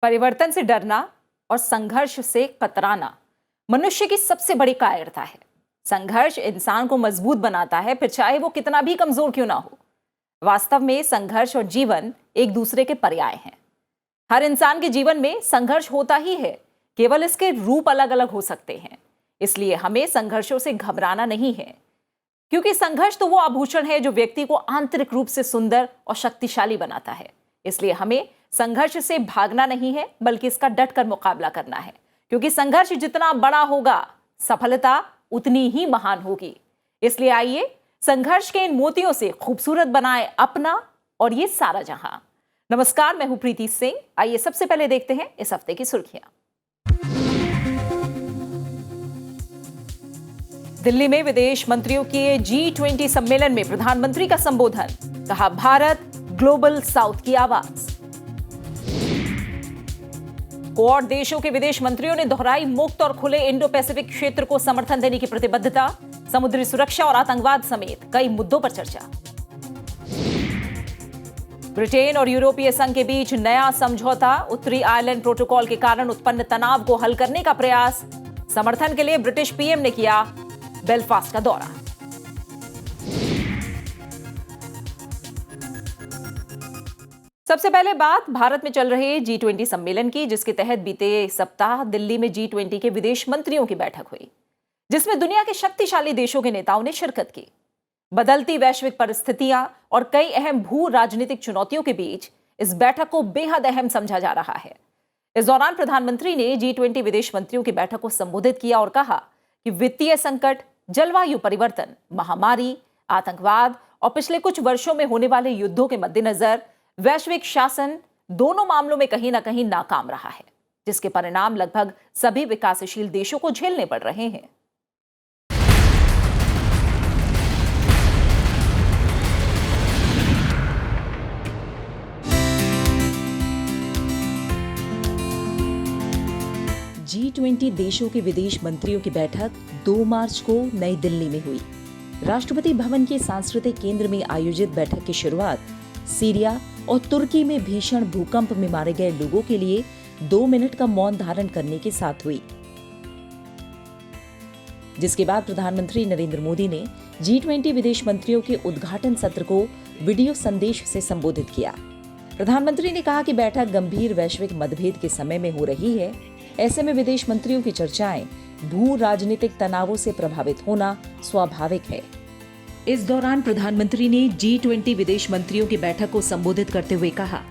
परिवर्तन से डरना और संघर्ष से कतराना मनुष्य की सबसे बड़ी कायरता है। संघर्ष इंसान को मजबूत बनाता है, फिर चाहे वो कितना भी कमजोर क्यों ना हो। वास्तव में संघर्ष और जीवन एक दूसरे के पर्याय हैं। हर इंसान के जीवन में संघर्ष होता ही है, केवल इसके रूप अलग अलग हो सकते हैं। इसलिए हमें संघर्षों से घबराना नहीं है, क्योंकि संघर्ष तो वो आभूषण है जो व्यक्ति को आंतरिक रूप से सुंदर और शक्तिशाली बनाता है। इसलिए हमें संघर्ष से भागना नहीं है, बल्कि इसका डटकर मुकाबला करना है, क्योंकि संघर्ष जितना बड़ा होगा, सफलता उतनी ही महान होगी। इसलिए आइए संघर्ष के इन मोतियों से खूबसूरत बनाए अपना और ये सारा जहां। नमस्कार, मैं हूं प्रीति सिंह। आइए सबसे पहले देखते हैं इस हफ्ते की सुर्खियां। दिल्ली में विदेश मंत्रियों के G20 सम्मेलन में प्रधानमंत्री का संबोधन, कहा भारत ग्लोबल साउथ की आवाज। क्वाड देशों के विदेश मंत्रियों ने दोहराई मुक्त और खुले इंडो पैसिफिक क्षेत्र को समर्थन देने की प्रतिबद्धता। समुद्री सुरक्षा और आतंकवाद समेत कई मुद्दों पर चर्चा। ब्रिटेन और यूरोपीय संघ के बीच नया समझौता, उत्तरी आयरलैंड प्रोटोकॉल के कारण उत्पन्न तनाव को हल करने का प्रयास। समर्थन के लिए ब्रिटिश पीएम ने किया बेलफास्ट का दौरा। सबसे पहले बात भारत में चल रहे G20 सम्मेलन की, जिसके तहत बीते सप्ताह दिल्ली में G20 के विदेश मंत्रियों की बैठक हुई, जिसमें दुनिया के शक्तिशाली देशों के नेताओं ने शिरकत की। बदलती वैश्विक परिस्थितियां और कई अहम भू राजनीतिक चुनौतियों के बीच इस बैठक को बेहद अहम समझा जा रहा है। इस दौरान प्रधानमंत्री ने G20 विदेश मंत्रियों की बैठक को संबोधित किया और कहा कि वित्तीय संकट, जलवायु परिवर्तन, महामारी, आतंकवाद और पिछले कुछ वर्षों में होने वाले युद्धों के मद्देनजर वैश्विक शासन दोनों मामलों में कहीं ना कहीं नाकाम रहा है, जिसके परिणाम लगभग सभी विकासशील देशों को झेलने पड़ रहे हैं। G20 देशों के विदेश मंत्रियों की बैठक 2 मार्च को नई दिल्ली में हुई। राष्ट्रपति भवन के सांस्कृतिक केंद्र में आयोजित बैठक की शुरुआत सीरिया और तुर्की में भीषण भूकंप में मारे गए लोगों के लिए 2 मिनट का मौन धारण करने के साथ हुई, जिसके बाद प्रधानमंत्री नरेंद्र मोदी ने G20 विदेश मंत्रियों के उद्घाटन सत्र को वीडियो संदेश से संबोधित किया। प्रधानमंत्री ने कहा कि बैठक गंभीर वैश्विक मतभेद के समय में हो रही है। ऐसे में विदेश मंत्रियों की चर्चाएं भू राजनीतिक तनावों से प्रभावित होना स्वाभाविक है। इस दौरान प्रधानमंत्री ने G20 विदेश मंत्रियों की बैठक को संबोधित करते हुए कहा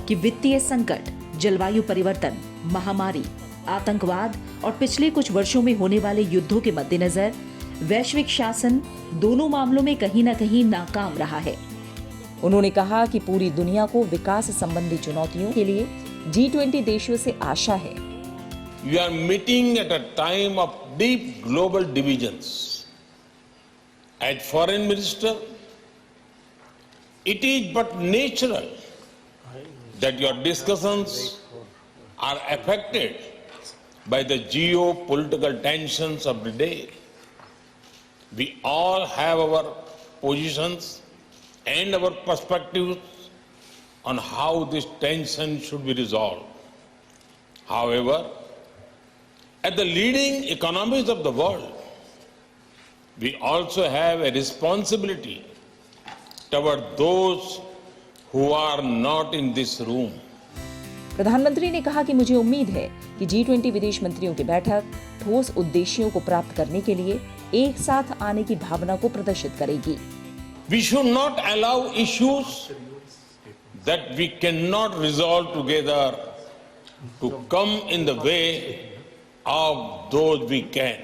कि वित्तीय संकट, जलवायु परिवर्तन, महामारी, आतंकवाद और पिछले कुछ वर्षों में होने वाले युद्धों के मद्देनजर वैश्विक शासन दोनों मामलों में कहीं न कहीं नाकाम रहा है। उन्होंने कहा कि पूरी दुनिया को विकास संबंधी चुनौतियों के लिए G20 देशों से आशा है। We are meeting at a time of deep global divisions. As Foreign Minister, it is but natural that your discussions are affected by the geopolitical tensions of the day. We all have our positions and our perspectives on how this tension should be resolved. However, at the leading economies of the world, we also have a responsibility toward those who are not in this room. प्रधानमंत्री ने कहा कि मुझे उम्मीद है कि G20 विदेश मंत्रियों की बैठक ठोस उद्देश्यों को प्राप्त करने के लिए एक साथ आने की भावना को प्रदर्शित करेगी। We should not allow issues that we cannot resolve together to come in the way of those we can.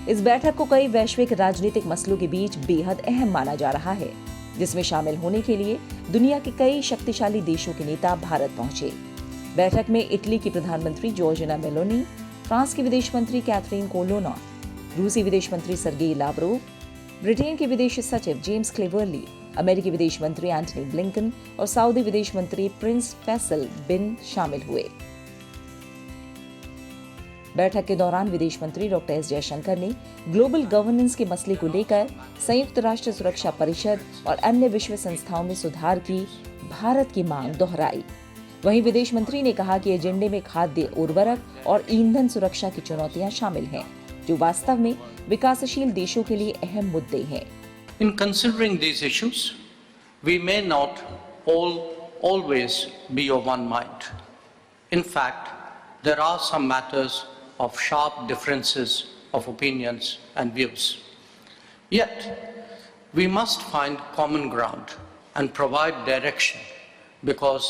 इस बैठक को कई वैश्विक राजनीतिक मसलों के बीच बेहद अहम माना जा रहा है, जिसमें शामिल होने के लिए दुनिया के कई शक्तिशाली देशों के नेता भारत पहुंचे। बैठक में इटली की प्रधानमंत्री जॉर्जिया मेलोनी, फ्रांस की विदेश मंत्री कैथरीन कोलोना, रूसी विदेश मंत्री सर्गेई लावरोव, ब्रिटेन के विदेश सचिव जेम्स क्लेवर्ली, अमेरिकी विदेश मंत्री एंटनी ब्लिंकन और सऊदी विदेश मंत्री प्रिंस फैसल बिन शामिल हुए। बैठक के दौरान विदेश मंत्री डॉक्टर एस जयशंकर ने ग्लोबल गवर्नेंस के मसले को लेकर संयुक्त राष्ट्र सुरक्षा परिषद और अन्य विश्व संस्थाओं में सुधार की भारत की मांग दोहराई। वहीं विदेश मंत्री ने कहा कि एजेंडे में खाद्य, उर्वरक और ईंधन सुरक्षा की चुनौतियां शामिल हैं, जो वास्तव में विकासशील देशों के लिए अहम मुद्दे हैं। In considering these issues, we may not all always be of one mind. In fact, there are some matters of sharp differences of opinions and views. Yet, we must find common ground and provide direction because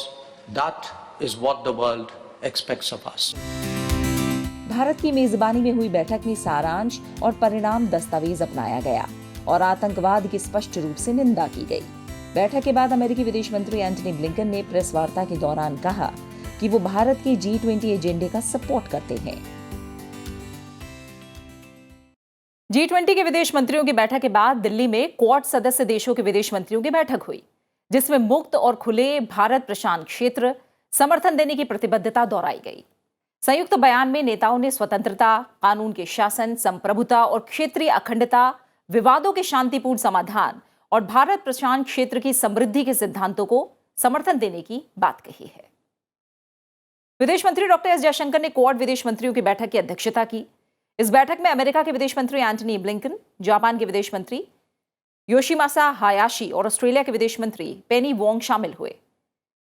that is what the world expects of us. Bharat की मेजबानी में हुई बैठक में सारांश और परिणाम दस्तावेज अपनाया गया और आतंकवाद की स्पष्ट रूप से निंदा की गई। बैठक के बाद अमेरिकी विदेश मंत्री एंटनी ब्लिंकन ने प्रेस वार्ता के दौरान कहा कि वो भारत के G20 एजेंडे का सपोर्ट करते हैं। G20 के विदेश मंत्रियों की बैठक के बाद दिल्ली में क्वाड सदस्य देशों के विदेश मंत्रियों की बैठक हुई, जिसमें मुक्त और खुले भारत प्रशांत क्षेत्र समर्थन देने की प्रतिबद्धता दोहराई गई। संयुक्त बयान में नेताओं ने स्वतंत्रता, कानून के शासन, संप्रभुता और क्षेत्रीय अखंडता, विवादों के शांतिपूर्ण समाधान और भारत प्रशांत क्षेत्र की समृद्धि के सिद्धांतों को समर्थन देने की बात कही है। विदेश मंत्री डॉक्टर एस जयशंकर ने क्वाड विदेश मंत्रियों की बैठक की अध्यक्षता की। इस बैठक में अमेरिका के विदेश मंत्री एंटनी ब्लिंकन, जापान के विदेश मंत्री योशिमासा हायाशी और ऑस्ट्रेलिया के विदेश मंत्री पेनी वोंग शामिल हुए।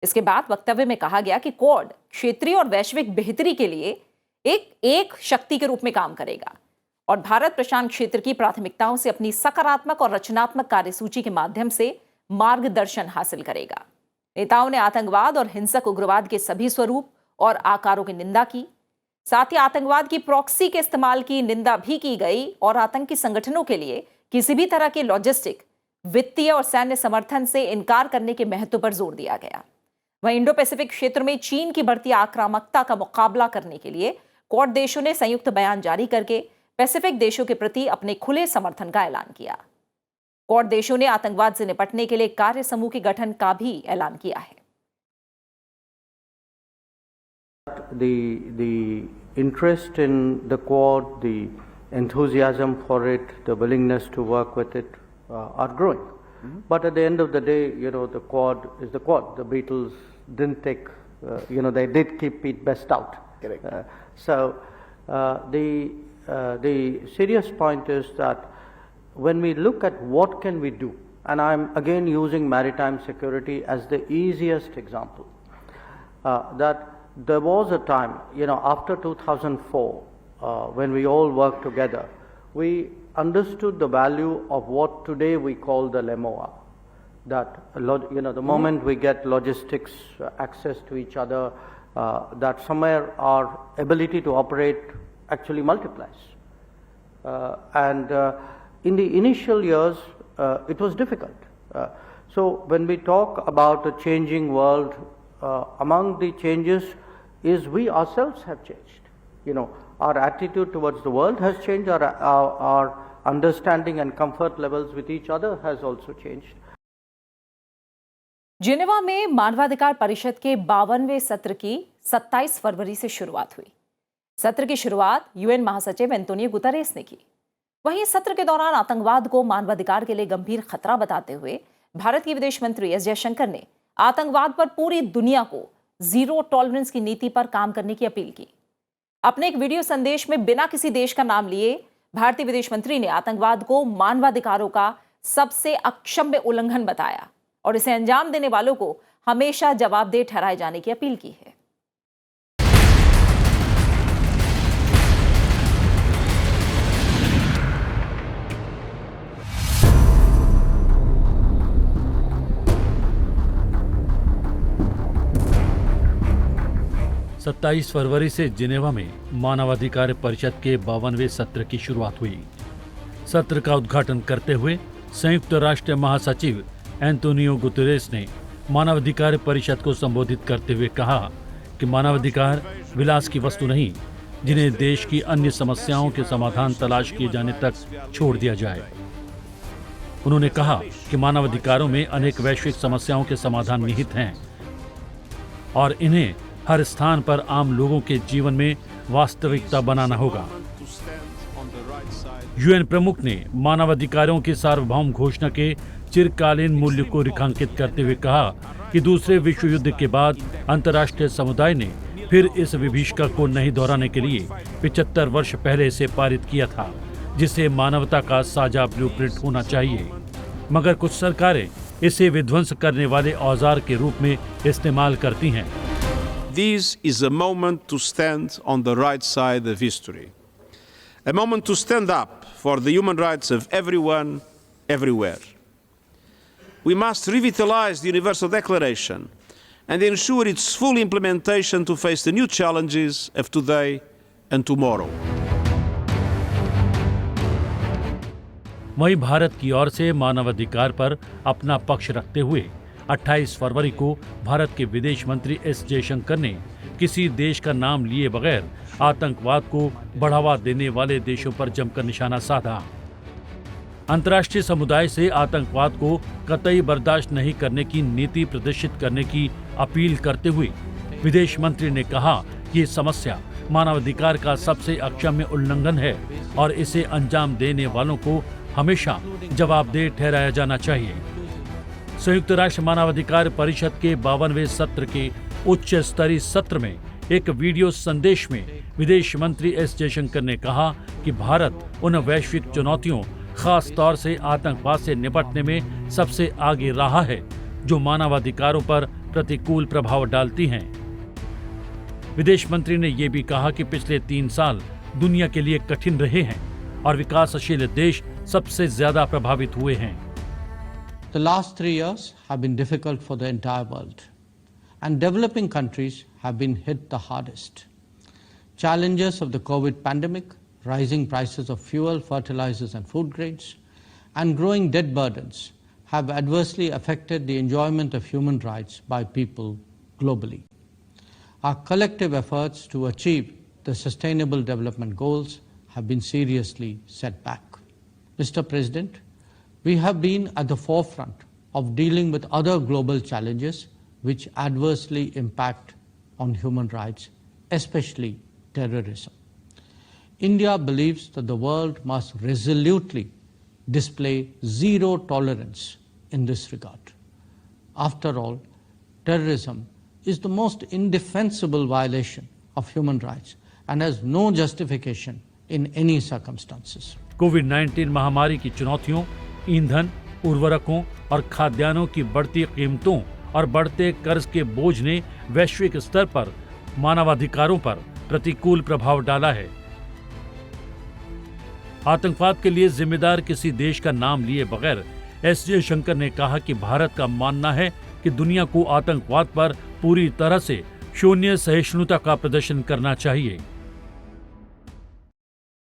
इसके बाद वक्तव्य में कहा गया कि क्वाड क्षेत्रीय और वैश्विक बेहतरी के लिए एक शक्ति के रूप में काम करेगा और भारत प्रशांत क्षेत्र की प्राथमिकताओं से अपनी सकारात्मक और रचनात्मक कार्यसूची के माध्यम से मार्गदर्शन हासिल करेगा। नेताओं ने आतंकवाद और हिंसक उग्रवाद के सभी स्वरूप और आकारों की निंदा की। साथ ही आतंकवाद की प्रॉक्सी के इस्तेमाल की निंदा भी की गई और आतंकी संगठनों के लिए किसी भी तरह के लॉजिस्टिक, वित्तीय और सैन्य समर्थन से इनकार करने के महत्व पर जोर दिया गया। वहीं इंडो पैसिफिक क्षेत्र में चीन की बढ़ती आक्रामकता का मुकाबला करने के लिए क्वाड देशों ने संयुक्त बयान जारी करके पैसिफिक देशों के प्रति अपने खुले समर्थन का ऐलान किया। क्वाड देशों ने आतंकवाद से निपटने के लिए कार्य समूह के गठन का भी ऐलान किया है। The interest in the Quad, the enthusiasm for it, the willingness to work with it are growing. But at the end of the day, the Quad is the Quad. The Beatles didn't take, they did keep Pete Best out. Correct. The serious point is that when we look at what can we do, and I'm again using maritime security as the easiest example, that there was a time, after 2004, when we all worked together, we understood the value of what today we call the LEMOA. That, the moment we get logistics, access to each other, that somewhere our ability to operate actually multiplies. In the initial years, it was difficult. So when we talk about a changing world, among the changes is we ourselves have changed. Our attitude towards the world has changed, our understanding and comfort levels with each other has also changed. Geneva में मानवाधिकार परिषद के 52वें सत्र की 27 फरवरी से शुरुआत हुई। सत्र की शुरुआत यूएन महासचिव एंटोनियो गुतेरेस ने की। वहीं सत्र के दौरान आतंकवाद को मानवाधिकार के लिए गंभीर खतरा बताते हुए भारत के विदेश मंत्री एस जयशंकर ने आतंकवाद पर पूरी दुनिया को जीरो टॉलरेंस की नीति पर काम करने की अपील की। अपने एक वीडियो संदेश में बिना किसी देश का नाम लिए भारतीय विदेश मंत्री ने आतंकवाद को मानवाधिकारों का सबसे अक्षम्य उल्लंघन बताया और इसे अंजाम देने वालों को हमेशा जवाबदेह ठहराए जाने की अपील की है। सत्ताईस फरवरी से जिनेवा में मानवाधिकार परिषद के 52वें सत्र की शुरुआत हुई। सत्र का उद्घाटन करते हुए संयुक्त राष्ट्र महासचिव एंटोनियो गुतेरेस ने मानवाधिकार परिषद को संबोधित करते हुए कहा कि मानवाधिकार विलास की वस्तु नहीं, जिन्हें देश की अन्य समस्याओं के समाधान तलाश किए जाने तक छोड़ दिया जाए। उन्होंने कहा कि मानवाधिकारों में अनेक वैश्विक समस्याओं के समाधान निहित हैं और इन्हें हर स्थान पर आम लोगों के जीवन में वास्तविकता बनाना होगा। यूएन प्रमुख ने मानवाधिकारों की सार्वभौम घोषणा के चिरकालीन मूल्य को रेखांकित करते हुए कहा कि दूसरे विश्व युद्ध के बाद अंतर्राष्ट्रीय समुदाय ने फिर इस विभीषिका को नहीं दोहराने के लिए 75 वर्ष पहले इसे पारित किया था, जिसे मानवता का साझा ब्लूप्रिंट होना चाहिए। मगर कुछ सरकारें इसे विध्वंस करने वाले औजार के रूप में इस्तेमाल करती हैं। This is a moment to stand on the right side of history. A moment to stand up for the human rights of everyone, everywhere. We must revitalize the Universal Declaration and ensure its full implementation to face the new challenges of today and tomorrow. वहीं भारत की ओर से मानवाधिकार पर अपना पक्ष रखते हुए 28 फरवरी को भारत के विदेश मंत्री एस जयशंकर ने किसी देश का नाम लिए बगैर आतंकवाद को बढ़ावा देने वाले देशों पर जमकर निशाना साधा। अंतर्राष्ट्रीय समुदाय से आतंकवाद को कतई बर्दाश्त नहीं करने की नीति प्रदर्शित करने की अपील करते हुए विदेश मंत्री ने कहा कि ये समस्या मानवाधिकार का सबसे अक्षम्य उल्लंघन है और इसे अंजाम देने वालों को हमेशा जवाबदेह ठहराया जाना चाहिए। संयुक्त राष्ट्र मानवाधिकार परिषद के 52वें सत्र के उच्च स्तरीय सत्र में एक वीडियो संदेश में विदेश मंत्री एस जयशंकर ने कहा कि भारत उन वैश्विक चुनौतियों, खास तौर से आतंकवाद से निपटने में सबसे आगे रहा है जो मानवाधिकारों पर प्रतिकूल प्रभाव डालती हैं। विदेश मंत्री ने ये भी कहा कि पिछले 3 साल दुनिया के लिए कठिन रहे हैं और विकासशील देश सबसे ज्यादा प्रभावित हुए हैं। The last 3 years have been difficult for the entire world, and developing countries have been hit the hardest. Challenges of the COVID pandemic, rising prices of fuel, fertilizers and food grains, and growing debt burdens have adversely affected the enjoyment of human rights by people globally. Our collective efforts to achieve the Sustainable Development Goals have been seriously set back. Mr. President, we have been at the forefront of dealing with other global challenges which adversely impact on human rights, especially terrorism. India believes that the world must resolutely display zero tolerance in this regard. After all, terrorism is the most indefensible violation of human rights and has no justification in any circumstances. कोविड-19 महामारी की चुनौतियों, ईंधन, उर्वरकों और खाद्यान्नों की बढ़ती कीमतों और बढ़ते कर्ज के बोझ ने वैश्विक स्तर पर मानवाधिकारों पर प्रतिकूल प्रभाव डाला है। आतंकवाद के लिए जिम्मेदार किसी देश का नाम लिए बगैर एस जयशंकर ने कहा कि भारत का मानना है कि दुनिया को आतंकवाद पर पूरी तरह से शून्य सहिष्णुता का प्रदर्शन करना चाहिए।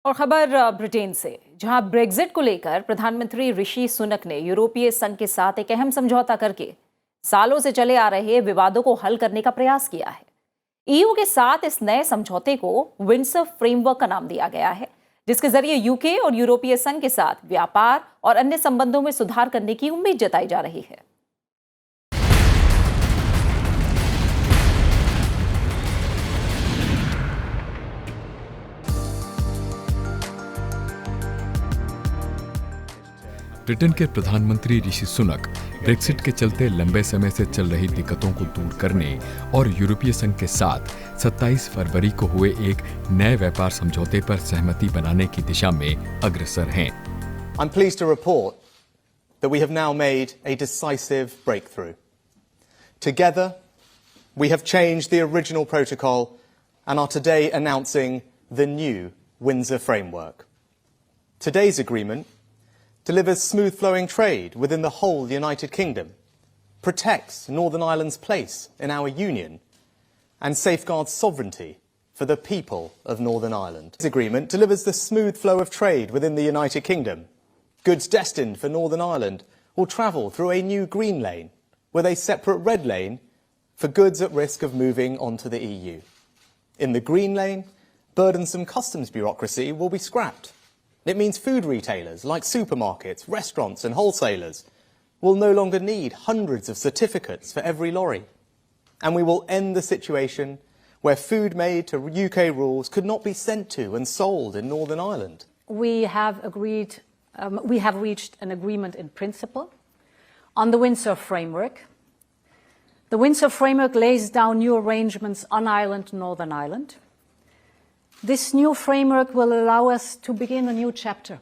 और खबर ब्रिटेन से, जहां ब्रेक्जिट को लेकर प्रधानमंत्री ऋषि सुनक ने यूरोपीय संघ के साथ एक अहम समझौता करके सालों से चले आ रहे विवादों को हल करने का प्रयास किया है। ईयू के साथ इस नए समझौते को विंडसर फ्रेमवर्क का नाम दिया गया है, जिसके जरिए यूके और यूरोपीय संघ के साथ व्यापार और अन्य संबंधों में सुधार करने की उम्मीद जताई जा रही है। ब्रिटेन के प्रधानमंत्री ऋषि सुनक ब्रेक्सिट के चलते लंबे समय से चल रही दिक्कतों को दूर करने और यूरोपीय संघ के साथ 27 फरवरी को हुए एक नए व्यापार समझौते पर सहमति बनाने की दिशा में अग्रसर हैं। I'm pleased to report that we have now made a decisive breakthrough. Together, we have changed the original protocol and are today announcing the new Windsor Framework. Today's agreement delivers smooth-flowing trade within the whole United Kingdom, protects Northern Ireland's place in our union, and safeguards sovereignty for the people of Northern Ireland. This agreement delivers the smooth flow of trade within the United Kingdom. Goods destined for Northern Ireland will travel through a new green lane, with a separate red lane for goods at risk of moving onto the EU. In the green lane, burdensome customs bureaucracy will be scrapped. It means food retailers like supermarkets, restaurants and wholesalers will no longer need hundreds of certificates for every lorry. And we will end the situation where food made to UK rules could not be sent to and sold in Northern Ireland. We have reached an agreement in principle on the Windsor Framework. The Windsor Framework lays down new arrangements on Ireland, Northern Ireland. This new framework will allow us to begin a new chapter.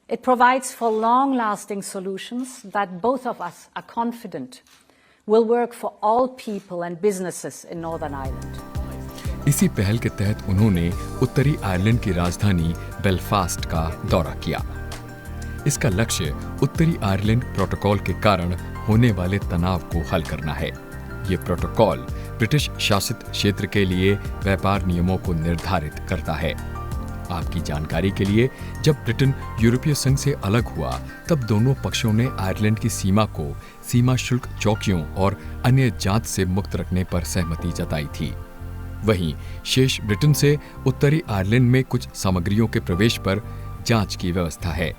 It provides for long-lasting solutions that both of us are confident will work for all people and businesses in Northern Ireland. इसी पहल के तहत उन्होंने उत्तरी Ireland की राजधानी Belfast का दौरा किया। इसका लक्ष्य उत्तरी आयरलैंड प्रोटोकॉल के कारण होने वाले तनाव को हल करना है। ये प्रोटोकॉल ब्रिटिश शासित क्षेत्र के लिए व्यापार नियमों को निर्धारित करता है। आपकी जानकारी के लिए, जब ब्रिटेन यूरोपीय संघ से अलग हुआ, तब दोनों पक्षों ने आयरलैंड की सीमा को सीमा शुल्क चौकियों और अन्य जांच से मुक्त रखने पर सहमति जताई थी। वहीं शेष ब्रिटेन से उत्तरी आयरलैंड में कुछ सामग्रियों के प्रवेश पर जांच की व्यवस्था है।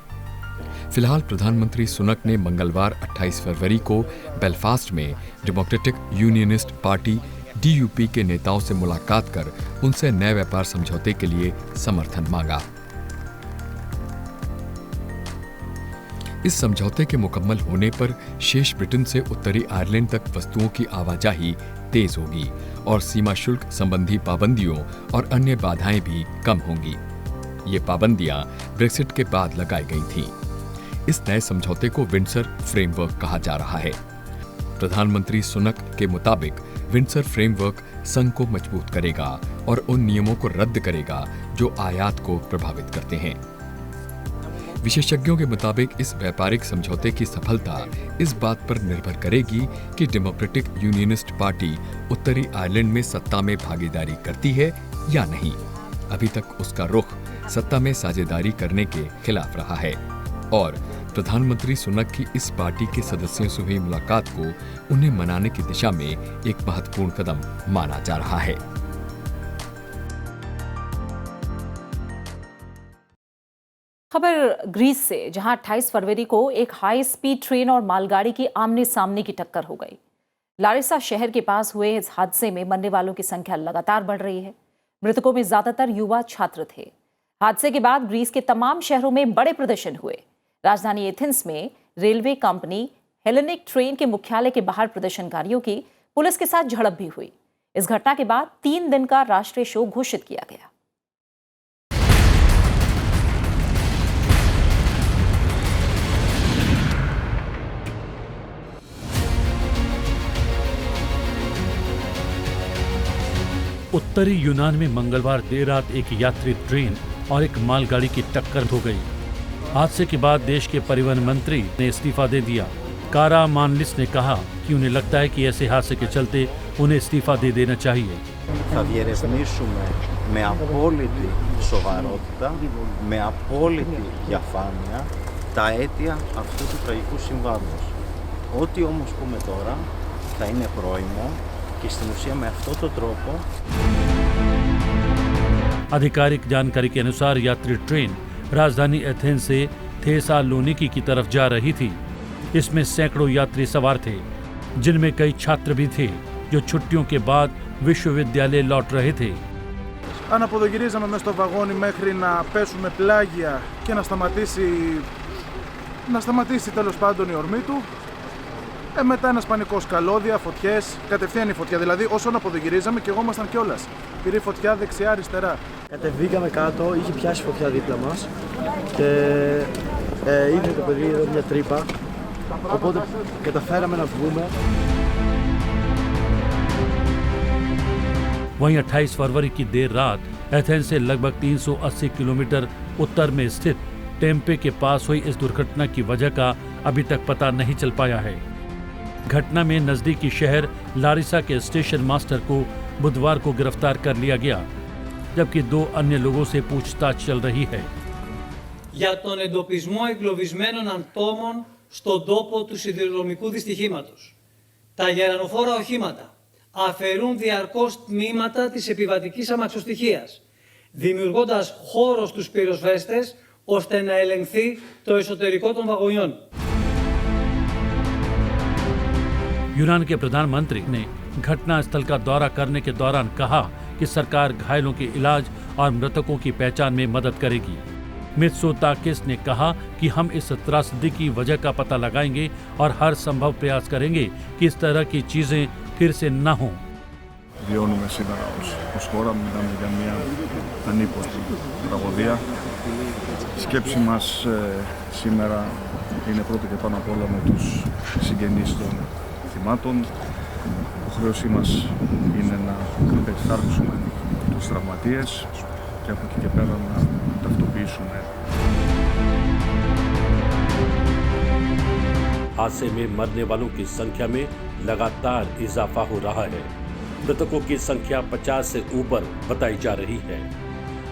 फिलहाल प्रधानमंत्री सुनक ने मंगलवार 28 फरवरी को बेलफास्ट में डेमोक्रेटिक यूनियनिस्ट पार्टी DUP के नेताओं से मुलाकात कर उनसे नए व्यापार समझौते के लिए समर्थन मांगा। इस समझौते के मुकम्मल होने पर शेष ब्रिटेन से उत्तरी आयरलैंड तक वस्तुओं की आवाजाही तेज होगी और सीमा शुल्क संबंधी पाबंदियों और अन्य बाधाएं भी कम होंगी। ये पाबंदियां ब्रेक्सिट के बाद लगाई गई थीं। इस नए समझौते को विंडसर फ्रेमवर्क कहा जा रहा है। प्रधानमंत्री सुनक के मुताबिक विंडसर फ्रेमवर्क संघ को मजबूत करेगा और उन नियमों को रद्द करेगा जो आयात को प्रभावित करते हैं। विशेषज्ञों के मुताबिक इस व्यापारिक समझौते की सफलता इस बात पर निर्भर करेगी कि डेमोक्रेटिक यूनियनिस्ट पार्टी उत्तरी आयरलैंड में सत्ता में भागीदारी करती है या नहीं। अभी तक उसका रुख सत्ता में साझेदारी करने के खिलाफ रहा है और प्रधानमंत्री सुनक की इस पार्टी के सदस्यों से हुई मुलाकात को उन्हें मनाने की दिशा में एक महत्वपूर्ण कदम माना जा रहा है। खबर ग्रीस से, जहां 28 फरवरी को एक हाई स्पीड ट्रेन और मालगाड़ी की आमने सामने की टक्कर हो गई। लारिसा शहर के पास हुए इस हादसे में मरने वालों की संख्या लगातार बढ़ रही है। मृतकों में ज्यादातर युवा छात्र थे। हादसे के बाद ग्रीस के तमाम शहरों में बड़े प्रदर्शन हुए। राजधानी एथेंस में रेलवे कंपनी हेलेनिक ट्रेन के मुख्यालय के बाहर प्रदर्शनकारियों की पुलिस के साथ झड़प भी हुई। इस घटना के बाद 3 दिन का राष्ट्रीय शोक घोषित किया गया। उत्तरी यूनान में मंगलवार देर रात एक यात्री ट्रेन और एक मालगाड़ी की टक्कर हो गई। हादसे के बाद देश के परिवहन मंत्री ने इस्तीफा दे दिया। कारा मानलिस ने कहा कि उन्हें लगता है कि ऐसे हादसे के चलते उन्हें इस्तीफा दे देना चाहिए। Θα διερευνήσουμε με απόλυτη σοβαρότητα, με απόλυτη διαφάνεια τα αίτια αυτού του τραγικού συμβάντος. Ό,τι όμως πούμε τώρα θα είναι πρόημο και στην ουσία με αυτόν τον τρόπο। आधिकारिक जानकारी के अनुसार यात्री ट्रेन राजधानी एथेंस से थेसालोनिकी की तरफ जा रही थी। इसमें सैकड़ों यात्री सवार थे, जिनमें कई छात्र भी थे जो छुट्टियों के बाद विश्वविद्यालय लौट रहे थे। Αναποδογυρίζαμε μέσα στο βαγόνι μέχρι να πέσουμε πλάγια και να σταματήσει τέλος πάντων η ορμή του. Μετά ένας πανικός, καλώδια, φωτιές, κατευθείαν η φωτιά. Δηλαδή όσο αναποδογυρίζαμε και εγώ ήμασταν κιόλας. Πήρε φωτιά δεξιά-αριστερά. Κατεβήκαμε κάτω, είχε πιάσει φωτιά δίπλα μας και είδε το παιδί εδώ μια τρύπα. Οπότε καταφέραμε να βγούμε. वहीं 28 फरवरी की देर रात एथेंस से लगभग 380 किलोमीटर उत्तर में स्थित टेम्पे के पास हुई इस दुर्घटना की वजह का अभी तक पता नहीं चल पाया है। घटना में नजदीकी शहर लारिसा के स्टेशन मास्टर को बुधवार को गिरफ्तार कर लिया गया, जबकि 2 अन्य लोगों से पूछताछ चल रही है। Για τον εντοπισμό εγκλωβισμένων ατόμων στον τόπο του σιδηροδρομικού δυστυχήματος. Τα γερανοφόρα οχήματα αφαιρούν διαρκώς τμήματα της επιβατικής αμαξοστοιχείας, δημιουργώντας χώρο στους πυροσβέστες ώστε να ελεγχθεί το εσωτερικό των βαγονιών. यूनान के प्रधानमंत्री ने घटनास्थल का दौरा करने के दौरान कहा कि सरकार घायलों के इलाज और मृतकों की पहचान में मदद करेगी। मित्सोताकिस ने कहा कि हम इस त्रासदी की वजह का पता लगाएंगे और हर संभव प्रयास करेंगे कि इस तरह की चीजें फिर से न हों। Βιώνουμε σήμερα ως χώρα, μιλάμε για μια ανίποτη τραγωδία. Η σκέψη μας σήμερα είναι πρώτα και πάνω απ' όλα με τους συγγενείς των θυμάτων. Η υποχρέωσή μας είναι να περιθάλψουμε τους τραυματίες και από εκεί και πέρα να ταυτοποιήσουμε. हादसे में मरने वालों की संख्या में लगातार इजाफा हो रहा है। मृतकों की संख्या 50 से ऊपर बताई जा रही है।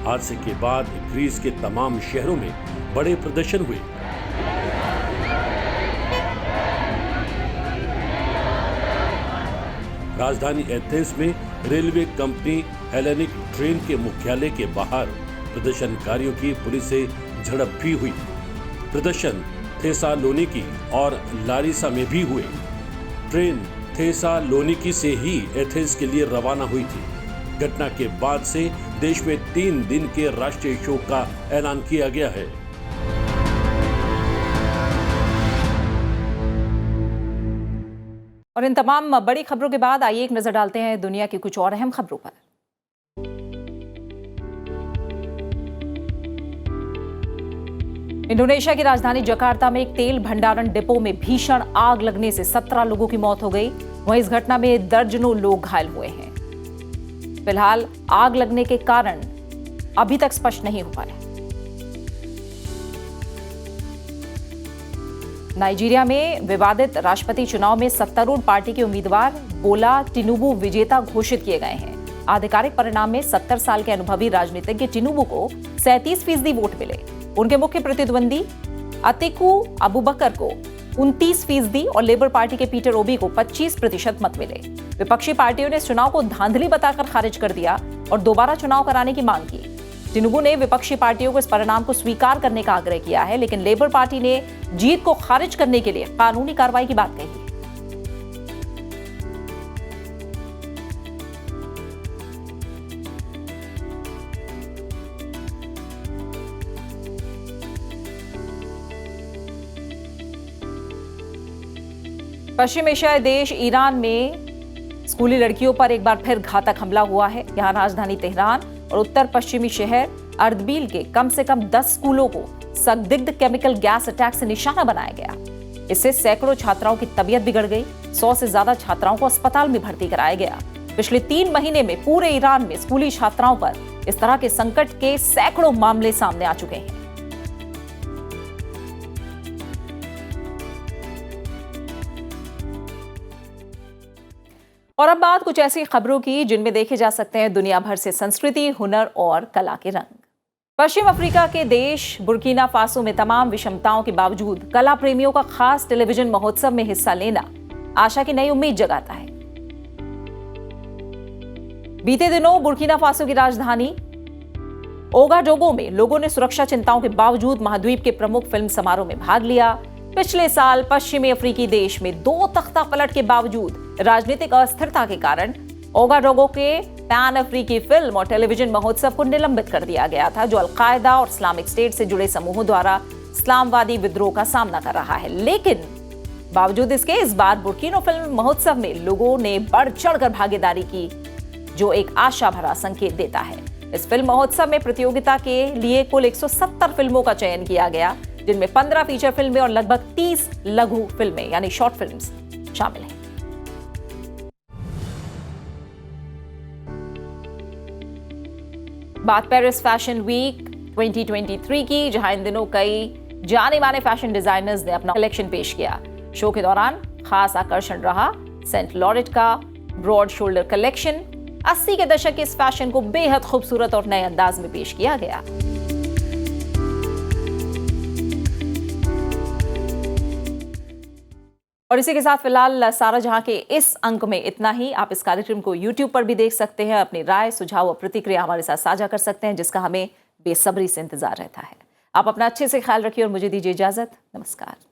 हादसे के बाद ग्रीस के तमाम शहरों में बड़े प्रदर्शन हुए। राजधानी एथेंस में रेलवे कंपनी हेलेनिक ट्रेन के मुख्यालय के बाहर प्रदर्शनकारियों की पुलिस से झड़प भी हुई। प्रदर्शन थेसालोनिकी और लारिसा में भी हुए। ट्रेन थेसालोनिकी से ही एथेंस के लिए रवाना हुई थी। घटना के बाद से देश में 3 दिन के राष्ट्रीय शोक का ऐलान किया गया है। और इन तमाम बड़ी खबरों के बाद आइए एक नजर डालते हैं दुनिया की कुछ और अहम खबरों पर। इंडोनेशिया की राजधानी जकार्ता में एक तेल भंडारण डिपो में भीषण आग लगने से 17 लोगों की मौत हो गई। वहीं इस घटना में दर्जनों लोग घायल हुए हैं। फिलहाल आग लगने के कारण अभी तक स्पष्ट नहीं हो पाए। नाइजीरिया में विवादित राष्ट्रपति चुनाव में सत्तारूढ़ पार्टी के उम्मीदवार बोला टिनुबू विजेता घोषित किए गए हैं। आधिकारिक परिणाम में 70 साल के अनुभवी राजनीतिज्ञ टिनुबू को 37% वोट मिले। उनके मुख्य प्रतिद्वंदी अतिकू अबुबकर को 29% और लेबर पार्टी के पीटर ओबी को 25% मत मिले। विपक्षी पार्टियों ने इस चुनाव को धांधली बताकर खारिज कर दिया और दोबारा चुनाव कराने की मांग की। टिनुबू ने विपक्षी पार्टियों को इस परिणाम को स्वीकार करने का आग्रह किया है, लेकिन लेबर पार्टी ने जीत को खारिज करने के लिए कानूनी कार्रवाई की बात कही। पश्चिम एशियाई देश ईरान में स्कूली लड़कियों पर एक बार फिर घातक हमला हुआ है। यहां राजधानी तेहरान और उत्तर पश्चिमी शहर अर्दबिल के कम से कम 10 स्कूलों को संदिग्ध केमिकल गैस अटैक से निशाना बनाया गया। इससे सैकड़ों छात्राओं की तबीयत बिगड़ गई। 100 से ज्यादा छात्राओं को अस्पताल में भर्ती कराया गया। पिछले 3 महीने में पूरे ईरान में स्कूली छात्राओं पर इस तरह के संकट के सैकड़ों मामले सामने आ चुके हैं। और अब बात कुछ ऐसी खबरों की जिनमें देखे जा सकते हैं दुनिया भर से संस्कृति, हुनर और कला के रंग। पश्चिम अफ्रीका के देश बुर्किना फासो में तमाम विषमताओं के बावजूद कला प्रेमियों का खास टेलीविजन महोत्सव में हिस्सा लेना आशा की नई उम्मीद जगाता है। बीते दिनों बुर्किना फासो की राजधानी ओगाडोगो में लोगों ने सुरक्षा चिंताओं के बावजूद महाद्वीप के प्रमुख फिल्म समारोह में भाग लिया। पिछले साल पश्चिमी अफ्रीकी देश में 2 तख्ता पलट के बावजूद राजनीतिक अस्थिरता के कारण ओगाडोगो के पैन अफ्रीकी फिल्म और टेलीविजन महोत्सव को निलंबित कर दिया गया था, जो अलकायदा और इस्लामिक स्टेट से जुड़े समूहों द्वारा इस्लामवादी विद्रोह का सामना कर रहा है। लेकिन बावजूद इसके इस बार बुर्किना फिल्म महोत्सव में लोगों ने बढ़ चढ़कर भागीदारी की, जो एक आशा भरा संकेत देता है। इस फिल्म महोत्सव में प्रतियोगिता के लिए कुल 170 फिल्मों का चयन किया गया, जिनमें 15 फीचर फिल्में और लगभग 30 लघु फिल्में यानी शॉर्ट फिल्म्स शामिल हैं। बात पेरिस फैशन वीक 2023 की, जहां इन दिनों कई जाने माने फैशन डिजाइनर्स ने अपना कलेक्शन पेश किया। शो के दौरान खास आकर्षण रहा सेंट लॉरेट का ब्रॉड शोल्डर कलेक्शन। 80 के दशक के इस फैशन को बेहद खूबसूरत और नए अंदाज में पेश किया गया। और इसी के साथ फिलहाल सारा जहां के इस अंक में इतना ही। आप इस कार्यक्रम को YouTube पर भी देख सकते हैं। अपनी राय, सुझाव और प्रतिक्रिया हमारे साथ साझा कर सकते हैं, जिसका हमें बेसब्री से इंतजार रहता है। आप अपना अच्छे से ख्याल रखिए और मुझे दीजिए इजाजत। नमस्कार।